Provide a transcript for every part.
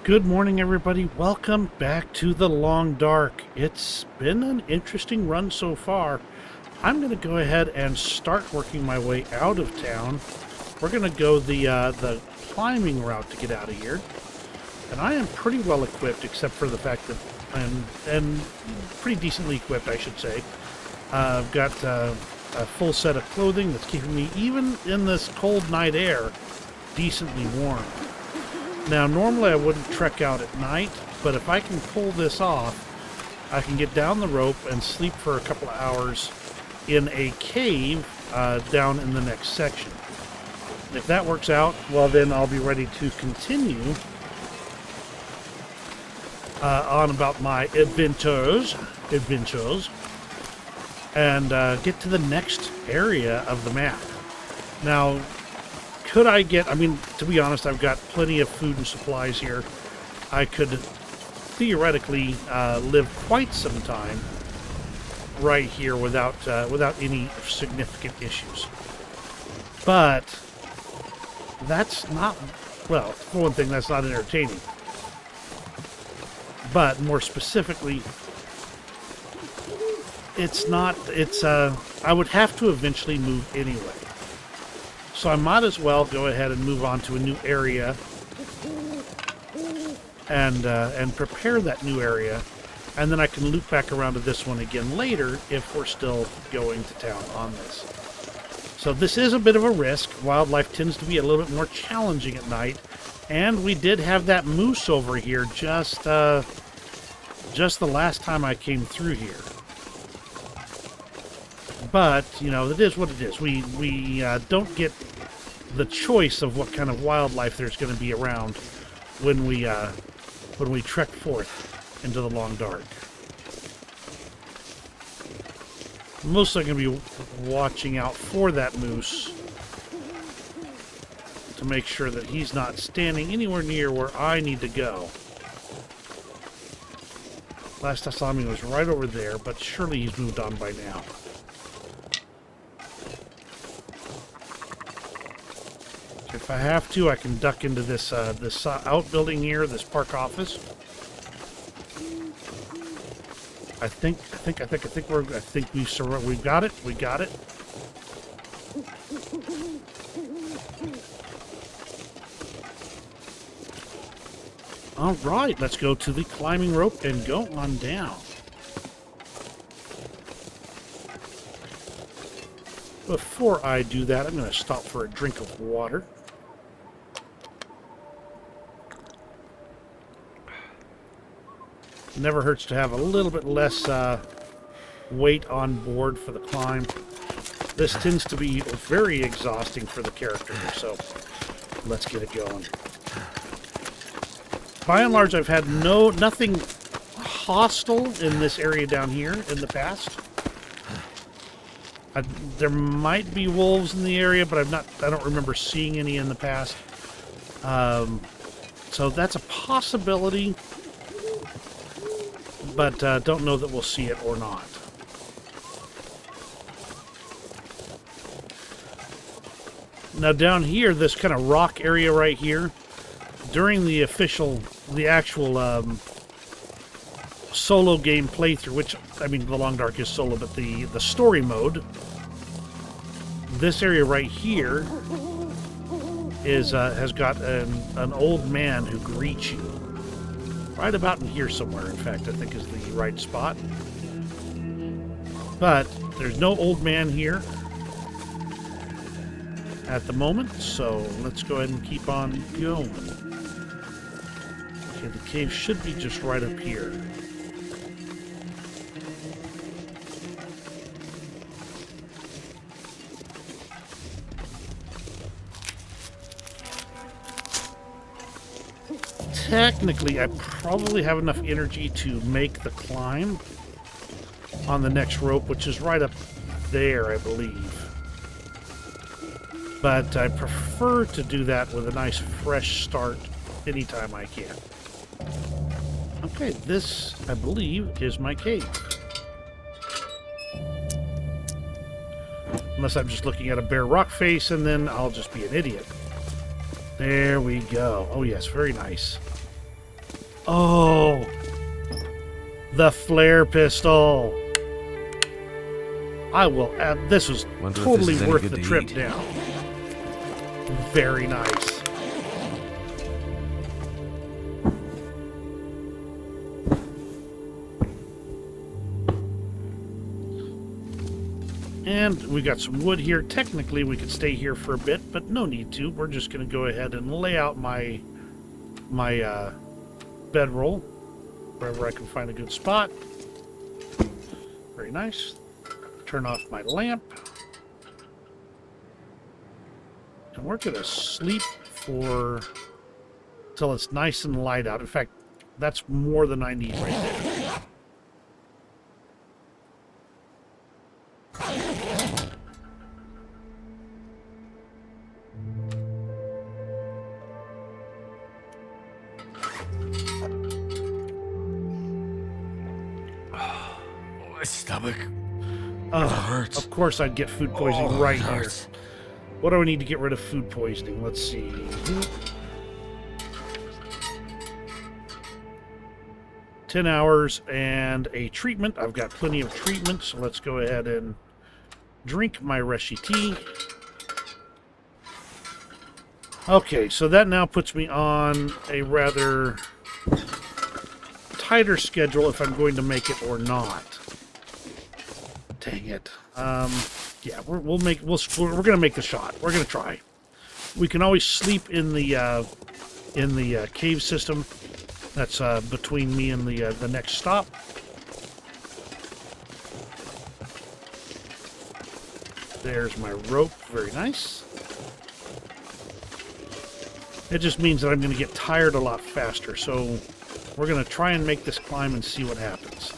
Good morning, everybody. Welcome back to the Long Dark. It's been an interesting run so far. I'm going to go ahead and start working my way out of town. We're going to go the climbing route to get out of here. And I am pretty well equipped, except for the fact that I'm pretty decently equipped, I should say. I've got a full set of clothing that's keeping me, even in this cold night air, decently warm. Now, normally I wouldn't trek out at night, but if I can pull this off, I can get down the rope and sleep for a couple of hours in a cave down in the next section. If that works out, well, then I'll be ready to continue on about my adventures, and get to the next area of the map. Now, could I get, to be honest, I've got plenty of food and supplies here. I could theoretically live quite some time right here without any significant issues. But that's not, well, for one thing, that's not entertaining. But more specifically, I would have to eventually move anyway. So I might as well go ahead and move on to a new area and prepare that new area, and then I can loop back around to this one again later if we're still going to town on this. So this is a bit of a risk. Wildlife tends to be a little bit more challenging at night, and we did have that moose over here just the last time I came through here. But, you know, it is what it is. We don't get the choice of what kind of wildlife there's going to be around when we trek forth into the Long Dark. I'm mostly going to be watching out for that moose to make sure that he's not standing anywhere near where I need to go. Last I saw him, he was right over there, but surely he's moved on by now. If I have to, I can duck into this outbuilding here, this park office. I think we've got it. We got it. All right, let's go to the climbing rope and go on down. Before I do that, I'm going to stop for a drink of water. Never hurts to have a little bit less weight on board for the climb. This tends to be very exhausting for the character, so let's get it going. By and large, I've had nothing hostile in this area down here in the past. There might be wolves in the area, but I don't remember seeing any in the past. So that's a possibility, but don't know that we'll see it or not. Now down here, this kind of rock area right here, during the actual solo game playthrough, which, the Long Dark is solo, but the story mode, this area right here has got an old man who greets you. Right about in here somewhere, in fact, I think is the right spot. But there's no old man here at the moment, so let's go ahead and keep on going. Okay, the cave should be just right up here. Technically, I probably have enough energy to make the climb on the next rope, which is right up there, I believe. But I prefer to do that with a nice fresh start anytime I can. Okay, this, I believe, is my cave. Unless I'm just looking at a bare rock face, and then I'll just be an idiot. There we go. Oh yes, very nice. Oh, the flare pistol. I will add. This was totally worth the trip down. Very nice. And we got some wood here. Technically, we could stay here for a bit, but no need to. We're just going to go ahead and lay out my bedroll wherever I can find a good spot. Very nice. Turn off my lamp. And we're going to sleep for till it's nice and light out. In fact, that's more than I need right there. My stomach. Hurts. Of course I'd get food poisoning right here. What do I need to get rid of food poisoning? Let's see. 10 hours and a treatment. I've got plenty of treatment, so let's go ahead and drink my Reshi tea. Okay, so that now puts me on a rather tighter schedule if I'm going to make it or not. Dang it. Yeah, we're gonna make the shot. We're gonna try. We can always sleep in the cave system. That's between me and the next stop. There's my rope. Very nice. It just means that I'm going to get tired a lot faster. So we're going to try and make this climb and see what happens.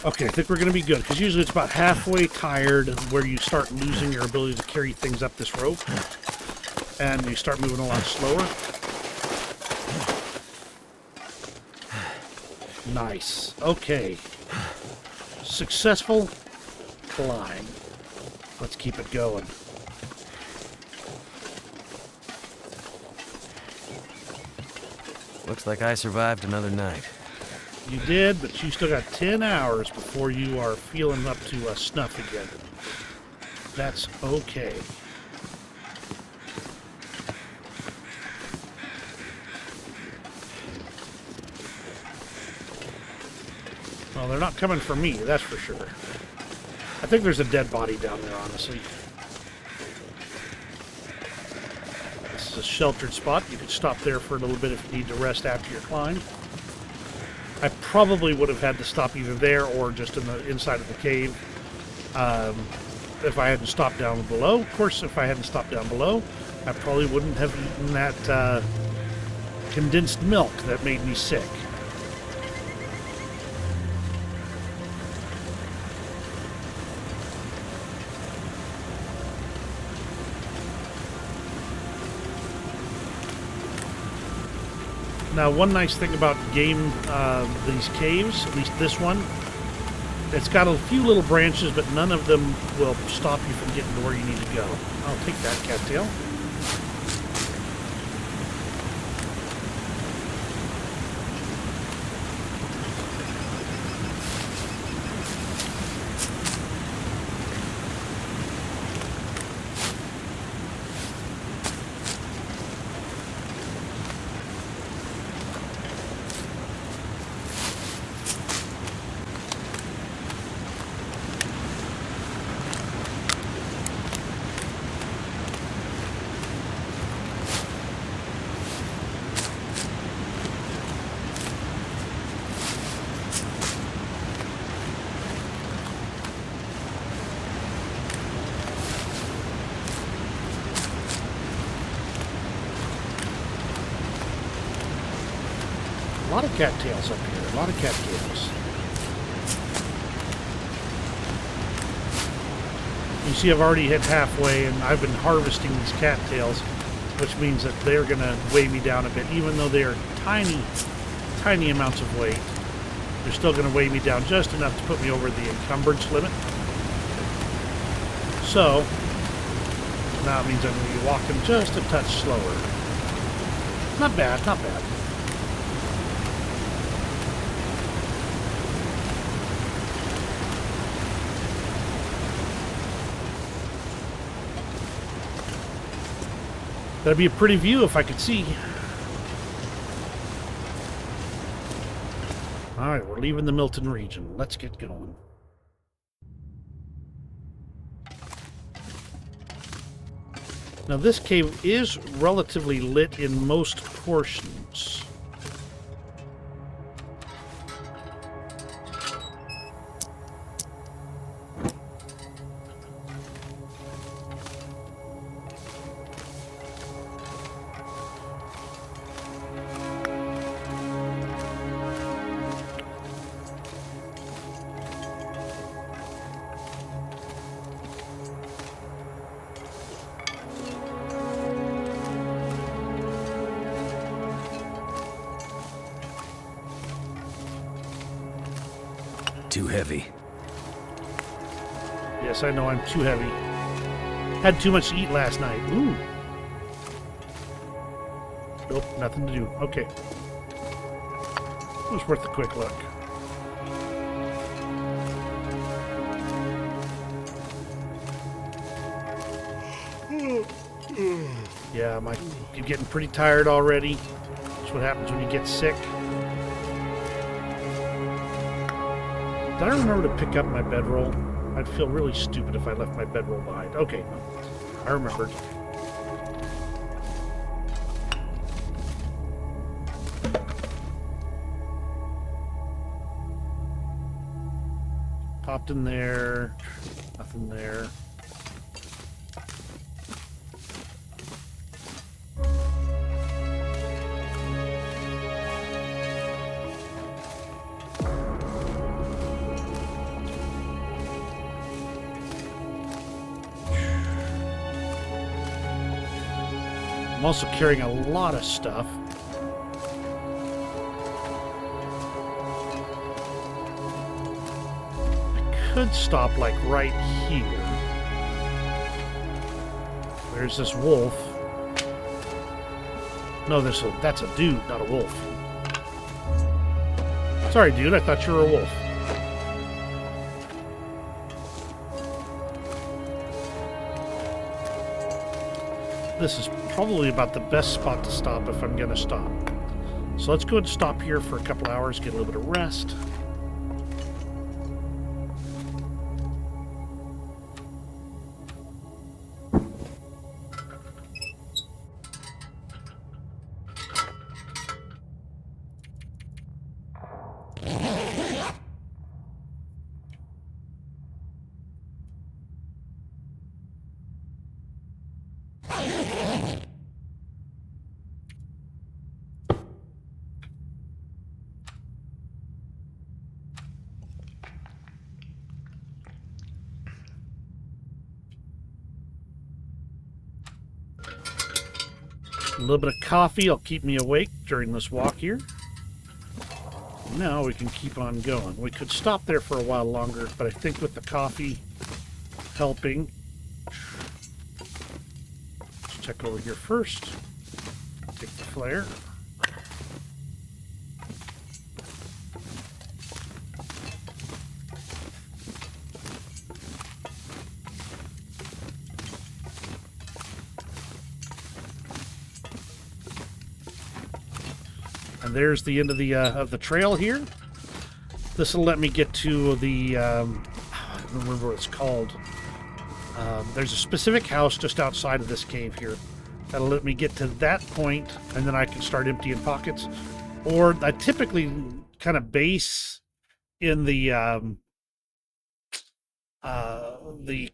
Okay, I think we're going to be good, because usually it's about halfway tired where you start losing your ability to carry things up this rope, and you start moving a lot slower. Nice. Okay. Successful climb. Let's keep it going. Looks like I survived another night. You did, but you still got 10 hours before you are feeling up to snuff again. That's okay. Well, they're not coming for me, that's for sure. I think there's a dead body down there, honestly. This is a sheltered spot. You can stop there for a little bit if you need to rest after your climb. I probably would have had to stop either there or just in the inside of the cave if I hadn't stopped down below. Of course, if I hadn't stopped down below, I probably wouldn't have eaten that condensed milk that made me sick. Now, one nice thing about these caves, at least this one, it's got a few little branches, but none of them will stop you from getting to where you need to go. I'll take that, cattail. A lot of cattails up here. A lot of cattails. You see, I've already hit halfway, and I've been harvesting these cattails which means that they're going to weigh me down a bit. Even though they are tiny, tiny amounts of weight, they're still going to weigh me down just enough to put me over the encumbrance limit. So, now it means I'm going to be walking just a touch slower. Not bad, not bad. That'd be a pretty view if I could see. Alright, we're leaving the Milton region. Let's get going. Now this cave is relatively lit in most portions. Too heavy. Yes, I know I'm too heavy. Had too much to eat last night. Ooh. Nope, nothing to do. Okay. It was worth a quick look. Yeah, you're getting pretty tired already. That's what happens when you get sick. Did I remember to pick up my bedroll? I'd feel really stupid if I left my bedroll behind. Okay, I remembered. Popped in there. Nothing there. I'm also carrying a lot of stuff. I could stop like right here. There's this wolf. No, that's a dude, not a wolf. Sorry, dude, I thought you were a wolf. This is probably about the best spot to stop if I'm going to stop. So let's go ahead and stop here for a couple hours, get a little bit of rest. A little bit of coffee will keep me awake during this walk here. Now we can keep on going. We could stop there for a while longer, but I think with the coffee helping... Let's check over here first. Take the flare. And there's the end of the trail here. This will let me get to the I don't remember what it's called. There's a specific house just outside of this cave here that'll let me get to that point, and then I can start emptying pockets. Or I typically kind of base in the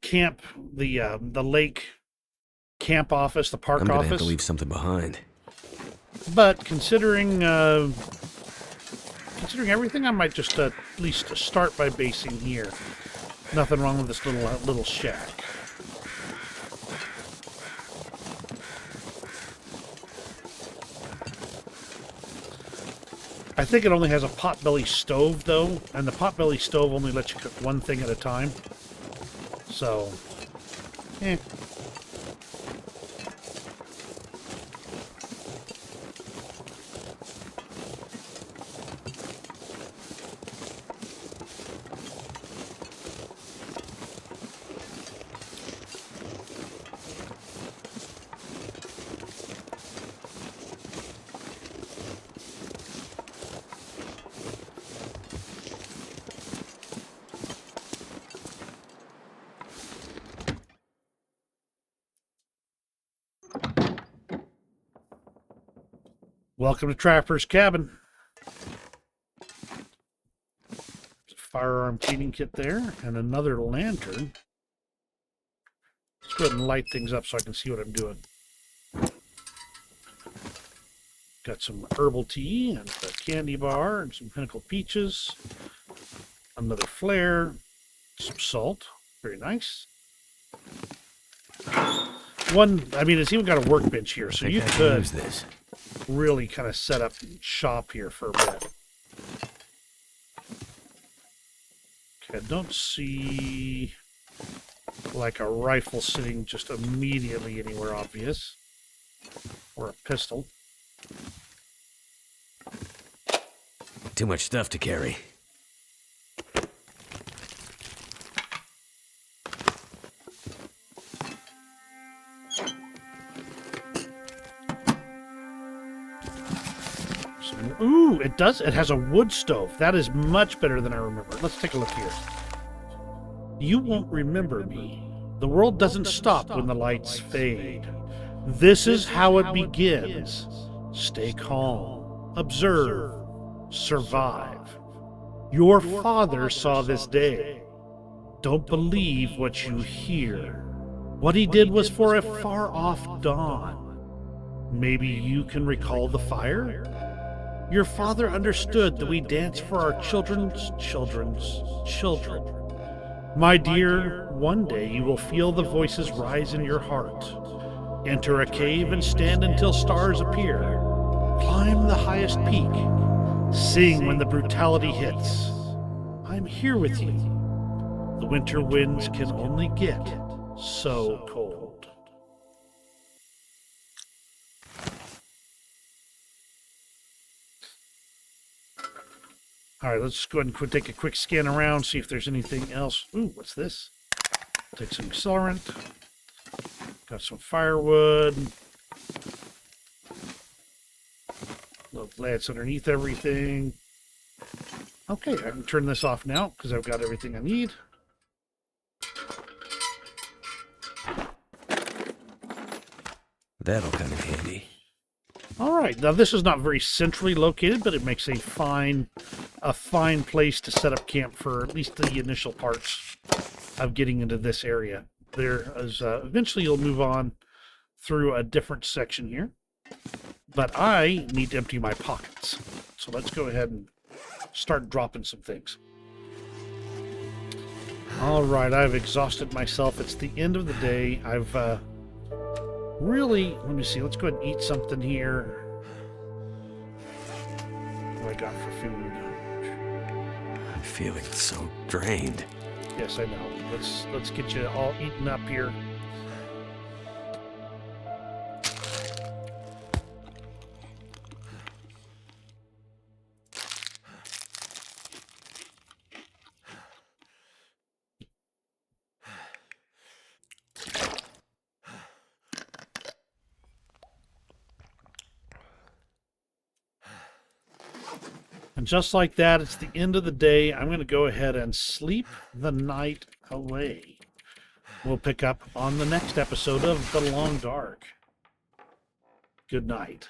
camp, the lake camp office, the park I'm gonna office. have to leave something behind. But considering everything, I might just at least start by basing here. Nothing wrong with this little shack. I think it only has a potbelly stove, though, and the potbelly stove only lets you cook one thing at a time. So, eh. Welcome to Trapper's Cabin. There's a firearm cleaning kit there, and another lantern. Let's go ahead and light things up so I can see what I'm doing. Got some herbal tea and a candy bar and some Pinnacle Peaches. Another flare. Some salt. Very nice. It's even got a workbench here, so you could use this. Really kind of set up shop here for a bit. Okay, I don't see like a rifle sitting just immediately anywhere obvious. Or a pistol. Too much stuff to carry. Ooh, it does. It has a wood stove. That is much better than I remember. Let's take a look here. You won't remember me. The world doesn't stop when the lights fade. This is how it begins. Stay calm. Observe. Survive. Your father saw this day. Don't believe what you hear. What he did was for a far-off dawn. Maybe you can recall the fire? Your father understood that we dance for our children's children's children. My dear, one day you will feel the voices rise in your heart. Enter a cave and stand until stars appear. Climb the highest peak. Sing when the brutality hits. I'm here with you. The winter winds can only get so cold. All right, let's go ahead and take a quick scan around, see if there's anything else. Ooh, what's this? Take some accelerant. Got some firewood. Little plants underneath everything. Okay, I can turn this off now because I've got everything I need. That'll come in handy. All right, now this is not very centrally located, but it makes a fine place to set up camp for at least the initial parts of getting into this area. There is eventually you'll move on through a different section here, but I need to empty my pockets. So let's go ahead and start dropping some things. All right, I've exhausted myself. It's the end of the day. I've really, let me see, let's go ahead and eat something here. What do I got for food? I'm feeling so drained. Yes, I know. Let's get you all eaten up here. And just like that, it's the end of the day. I'm going to go ahead and sleep the night away. We'll pick up on the next episode of The Long Dark. Good night.